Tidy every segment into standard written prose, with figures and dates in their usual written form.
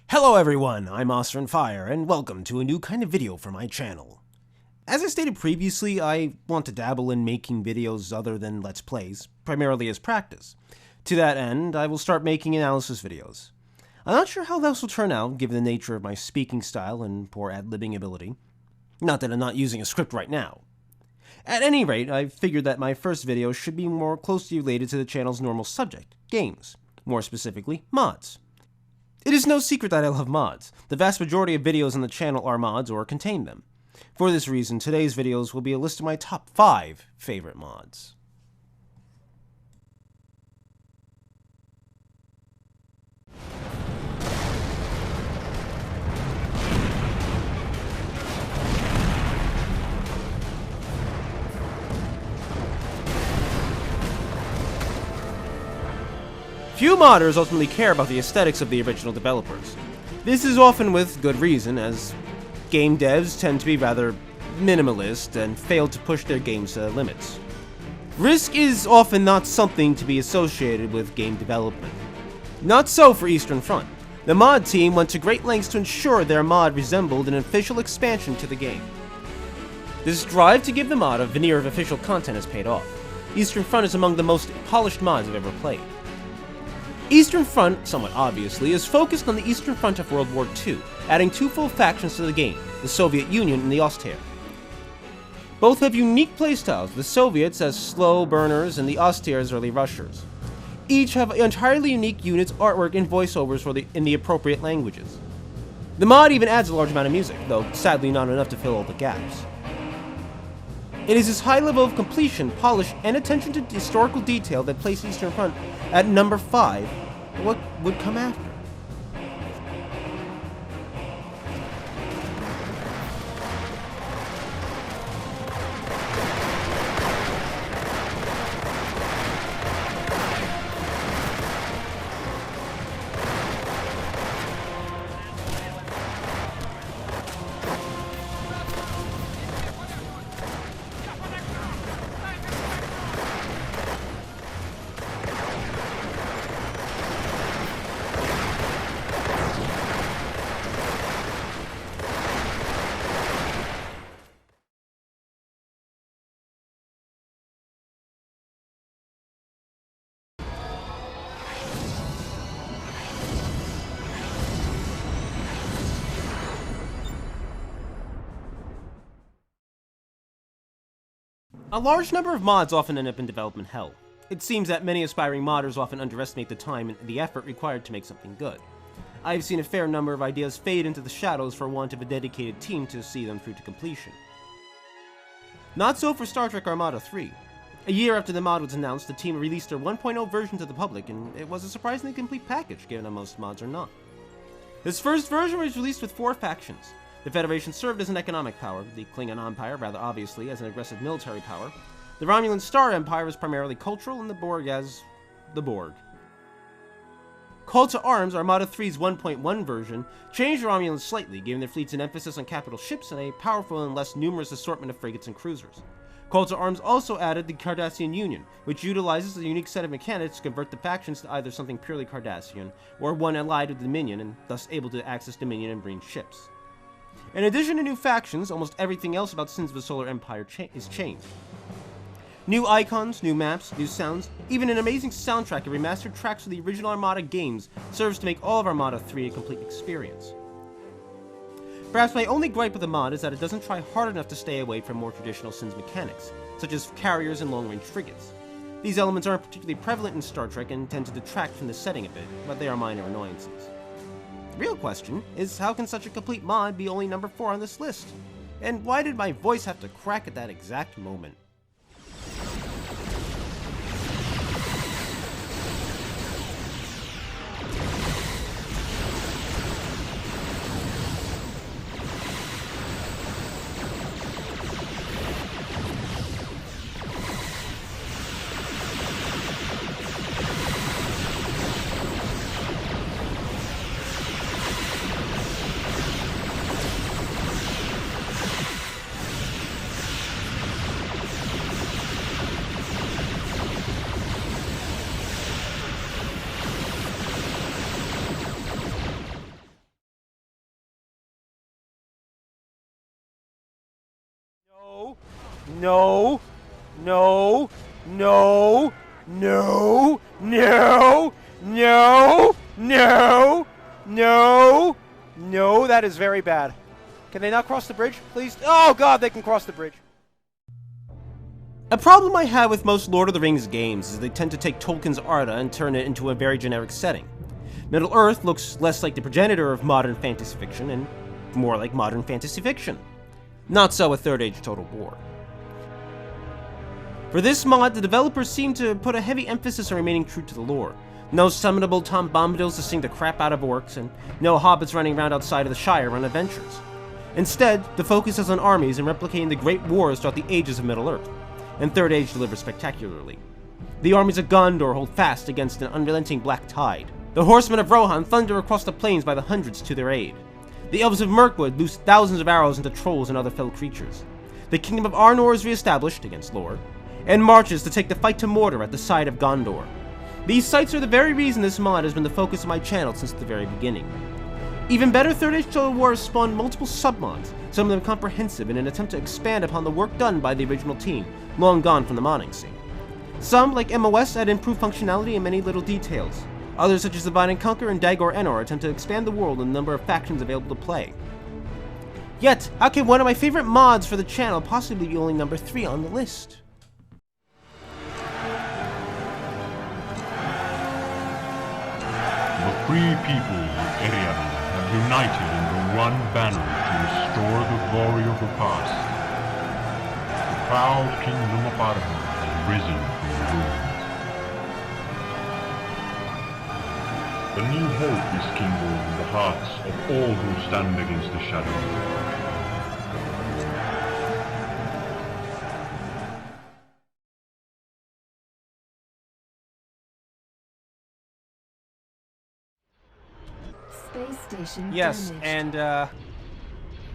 Hello everyone, I'm Fire, and welcome to a new kind of video for my channel. As I stated previously, I want to dabble in making videos other than Let's Plays, primarily as practice. To that end, I will start making analysis videos. I'm not sure how this will turn out, given the nature of my speaking style and poor ad-libbing ability. Not that I'm not using a script right now. At any rate, I figured that my first video should be more closely related to the channel's normal subject, games. More specifically, mods. It is no secret that I love mods. The vast majority of videos on the channel are mods or contain them. For this reason, today's videos will be a list of my top 5 favorite mods. Few modders ultimately care about the aesthetics of the original developers. This is often with good reason, as game devs tend to be rather minimalist and fail to push their games to limits. Risk is often not something to be associated with game development. Not so for Eastern Front. The mod team went to great lengths to ensure their mod resembled an official expansion to the game. This drive to give the mod a veneer of official content has paid off. Eastern Front is among the most polished mods I've ever played. Eastern Front, somewhat obviously, is focused on the Eastern Front of World War II, adding 2 full factions to the game, the Soviet Union and the Ostheer. Both have unique playstyles, the Soviets as slow burners and the Ostheer as early rushers. Each have entirely unique units, artwork, and voiceovers in the appropriate languages. The mod even adds a large amount of music, though sadly not enough to fill all the gaps. It is this high level of completion, polish, and attention to historical detail that placed Eastern Front at number 5. What would come after? A large number of mods often end up in development hell. It seems that many aspiring modders often underestimate the time and the effort required to make something good. I have seen a fair number of ideas fade into the shadows for want of a dedicated team to see them through to completion. Not so for Star Trek Armada III. A year after the mod was announced, the team released their 1.0 version to the public, and it was a surprisingly complete package, given that most mods are not. This first version was released with 4 factions. The Federation served as an economic power, the Klingon Empire rather obviously as an aggressive military power, the Romulan Star Empire was primarily cultural, and the Borg as the Borg. Call to Arms, Armada III's 1.1 version, changed the Romulans slightly, giving their fleets an emphasis on capital ships and a powerful and less numerous assortment of frigates and cruisers. Call to Arms also added the Cardassian Union, which utilizes a unique set of mechanics to convert the factions to either something purely Cardassian, or one allied with Dominion and thus able to access Dominion and Breen ships. In addition to new factions, almost everything else about Sins of the Solar Empire is changed. New icons, new maps, new sounds, even an amazing soundtrack and remastered tracks of the original Armada games serves to make all of Armada 3 a complete experience. Perhaps my only gripe with the mod is that it doesn't try hard enough to stay away from more traditional Sins mechanics, such as carriers and long-range frigates. These elements aren't particularly prevalent in Star Trek and tend to detract from the setting a bit, but they are minor annoyances. The real question is, how can such a complete mod be only number 4 on this list? And why did my voice have to crack at that exact moment? No. No. No. No. No. No. No. No. No. That is very bad. Can they not cross the bridge, please? Oh god, they can cross the bridge. A problem I have with most Lord of the Rings games is they tend to take Tolkien's Arda and turn it into a very generic setting. Middle-earth looks less like the progenitor of modern fantasy fiction and more like modern fantasy fiction. Not so with Third Age Total War. For this mod, the developers seem to put a heavy emphasis on remaining true to the lore. No summonable Tom Bombadils to sing the crap out of orcs, and no hobbits running around outside of the Shire on adventures. Instead, the focus is on armies and replicating the great wars throughout the ages of Middle-earth, and Third Age delivers spectacularly. The armies of Gondor hold fast against an unrelenting black tide. The horsemen of Rohan thunder across the plains by the hundreds to their aid. The elves of Mirkwood loose thousands of arrows into trolls and other fell creatures. The kingdom of Arnor is re-established, against lore, and marches to take the fight to Mordor at the side of Gondor. These sites are the very reason this mod has been the focus of my channel since the very beginning. Even better, Third Age Total War has spawned multiple submods, some of them comprehensive in an attempt to expand upon the work done by the original team, long gone from the modding scene. Some, like MOS, add improved functionality and many little details. Others, such as Divide and Conquer and Dagor Enor, attempt to expand the world and the number of factions available to play. Yet, how can one of my favorite mods for the channel possibly be only number 3 on the list? The free peoples of Eriadan have united under one banner to restore the glory of the past. The proud kingdom of Armada has risen from the ruins. A new hope is kindled in the hearts of all who stand against the shadow. Space station Yes, damaged. and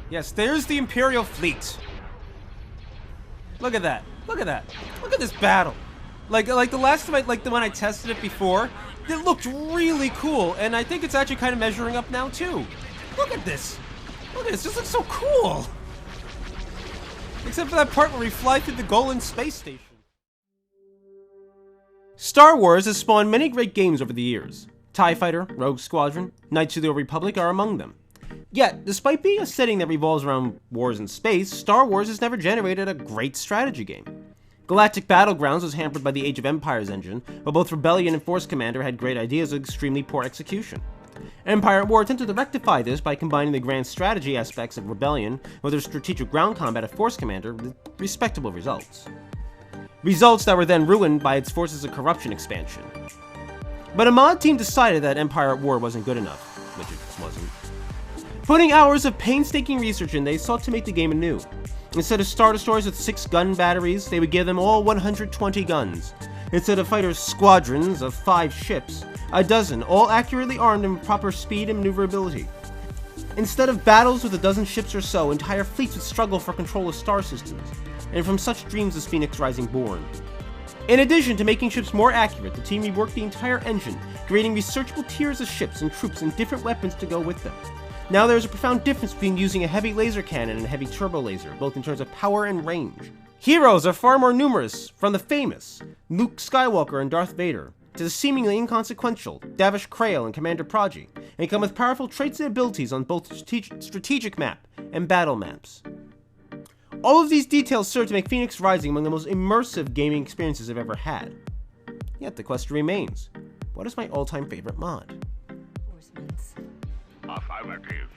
yes, there's the Imperial fleet. Look at that. Look at that. Look at this battle. Like the last time like the one I tested it before, it looked really cool, and I think it's actually kind of measuring up now too. Look at this. Look at this. This looks so cool. Except for that part where we fly through the Golan space station. Star Wars has spawned many great games over the years. TIE Fighter, Rogue Squadron, Knights of the Old Republic are among them. Yet, despite being a setting that revolves around wars in space, Star Wars has never generated a great strategy game. Galactic Battlegrounds was hampered by the Age of Empires engine, while both Rebellion and Force Commander had great ideas with extremely poor execution. Empire at War attempted to rectify this by combining the grand strategy aspects of Rebellion with their strategic ground combat of Force Commander with respectable results. Results that were then ruined by its Forces of Corruption expansion. But a mod team decided that Empire at War wasn't good enough, which it just wasn't. Putting hours of painstaking research in, they sought to make the game anew. Instead of Star Destroyers with 6 gun batteries, they would give them all 120 guns. Instead of fighters' squadrons of 5 ships, a dozen, all accurately armed and with proper speed and maneuverability. Instead of battles with a dozen ships or so, entire fleets would struggle for control of star systems, and from such dreams was Phoenix Rising born. In addition to making ships more accurate, the team reworked the entire engine, creating researchable tiers of ships and troops and different weapons to go with them. Now there is a profound difference between using a heavy laser cannon and a heavy turbo laser, both in terms of power and range. Heroes are far more numerous, from the famous Luke Skywalker and Darth Vader, to the seemingly inconsequential Davish Krail and Commander Prodigy, and come with powerful traits and abilities on both strategic map and battle maps. All of these details serve to make Phoenix Rising among the most immersive gaming experiences I've ever had. Yet the question remains, what is my all-time favorite mod? Affirmative.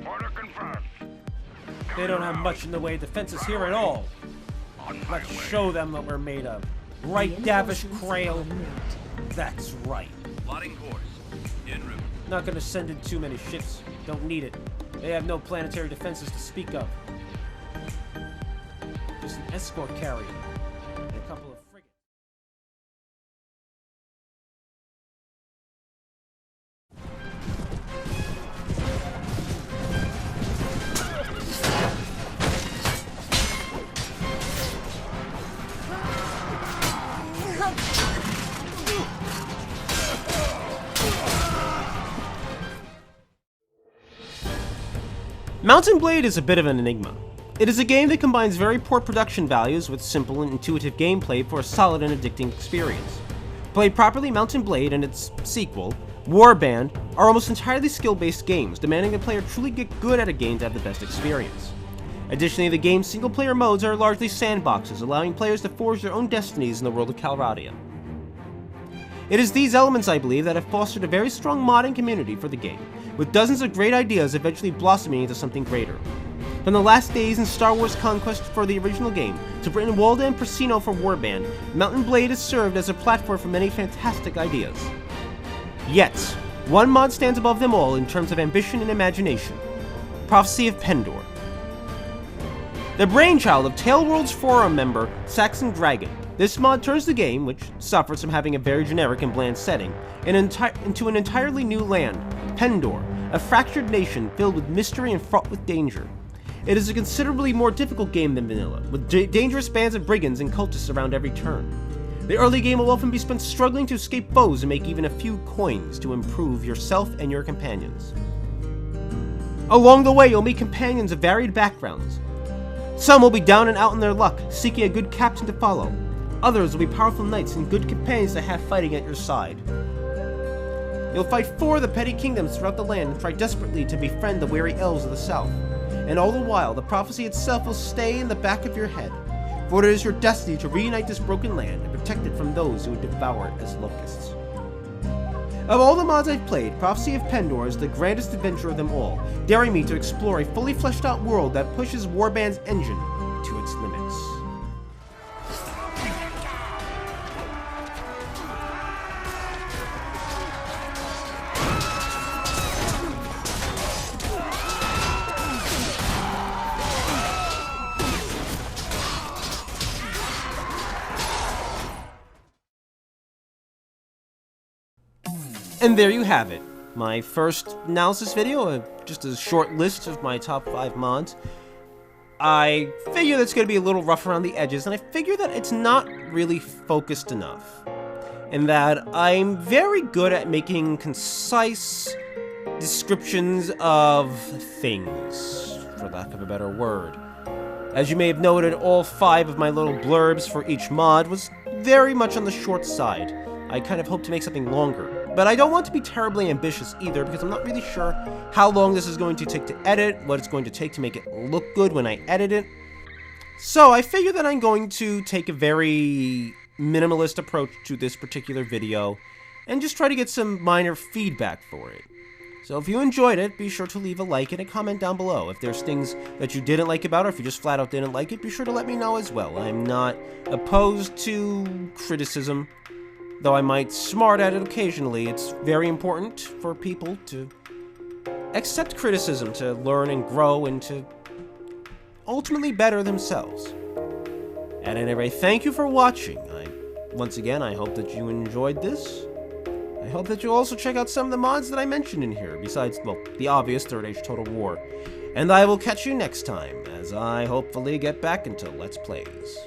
Order confirmed. They don't have much in the way of defenses here at all. On my Let's way. show them what we're made of. Right, Davish Krail? That's right. Plotting course. En route. Not gonna send in too many ships. Don't need it. They have no planetary defenses to speak of. Just an escort carrier and a couple of frigates. Mountain Blade is a bit of an enigma. It is a game that combines very poor production values with simple and intuitive gameplay for a solid and addicting experience. Played properly, Mount & Blade and its sequel, Warband, are almost entirely skill-based games, demanding the player truly get good at a game to have the best experience. Additionally, the game's single-player modes are largely sandboxes, allowing players to forge their own destinies in the world of Calradia. It is these elements, I believe, that have fostered a very strong modding community for the game, with dozens of great ideas eventually blossoming into something greater. From the last days in Star Wars Conquest for the original game, to Britain Walda and Persino for Warband, Mount & Blade has served as a platform for many fantastic ideas. Yet, one mod stands above them all in terms of ambition and imagination: Prophecy of Pendor. The brainchild of Tailworld's forum member Saxon Dragon, this mod turns the game, which suffers from having a very generic and bland setting, into an entirely new land, Pendor, a fractured nation filled with mystery and fraught with danger. It is a considerably more difficult game than vanilla, with dangerous bands of brigands and cultists around every turn. The early game will often be spent struggling to escape foes and make even a few coins to improve yourself and your companions. Along the way, you'll meet companions of varied backgrounds. Some will be down and out in their luck, seeking a good captain to follow. Others will be powerful knights and good companions to have fighting at your side. You'll fight 4 of the petty kingdoms throughout the land and try desperately to befriend the weary elves of the south. And all the while, the prophecy itself will stay in the back of your head, for it is your destiny to reunite this broken land and protect it from those who would devour it as locusts. Of all the mods I've played, Prophecy of Pendor is the grandest adventure of them all, daring me to explore a fully fleshed out world that pushes Warband's engine to its limits. And there you have it, my first analysis video, just a short list of my top 5 mods. I figure that's going to be a little rough around the edges, and I figure that it's not really focused enough, and that I'm very good at making concise descriptions of things, for lack of a better word. As you may have noted, all 5 of my little blurbs for each mod was very much on the short side. I kind of hope to make something longer. But I don't want to be terribly ambitious either, because I'm not really sure how long this is going to take to edit, what it's going to take to make it look good when I edit it. So I figure that I'm going to take a very minimalist approach to this particular video, and just try to get some minor feedback for it. So if you enjoyed it, be sure to leave a like and a comment down below. If there's things that you didn't like about it, or if you just flat out didn't like it, be sure to let me know as well. I'm not opposed to criticism, though I might smart at it occasionally. It's very important for people to accept criticism, to learn and grow, and to ultimately better themselves. At any rate, thank you for watching. Once again, I hope that you enjoyed this. I hope that you'll also check out some of the mods that I mentioned in here, besides, well, the obvious Third Age Total War. And I will catch you next time, as I hopefully get back into Let's Plays.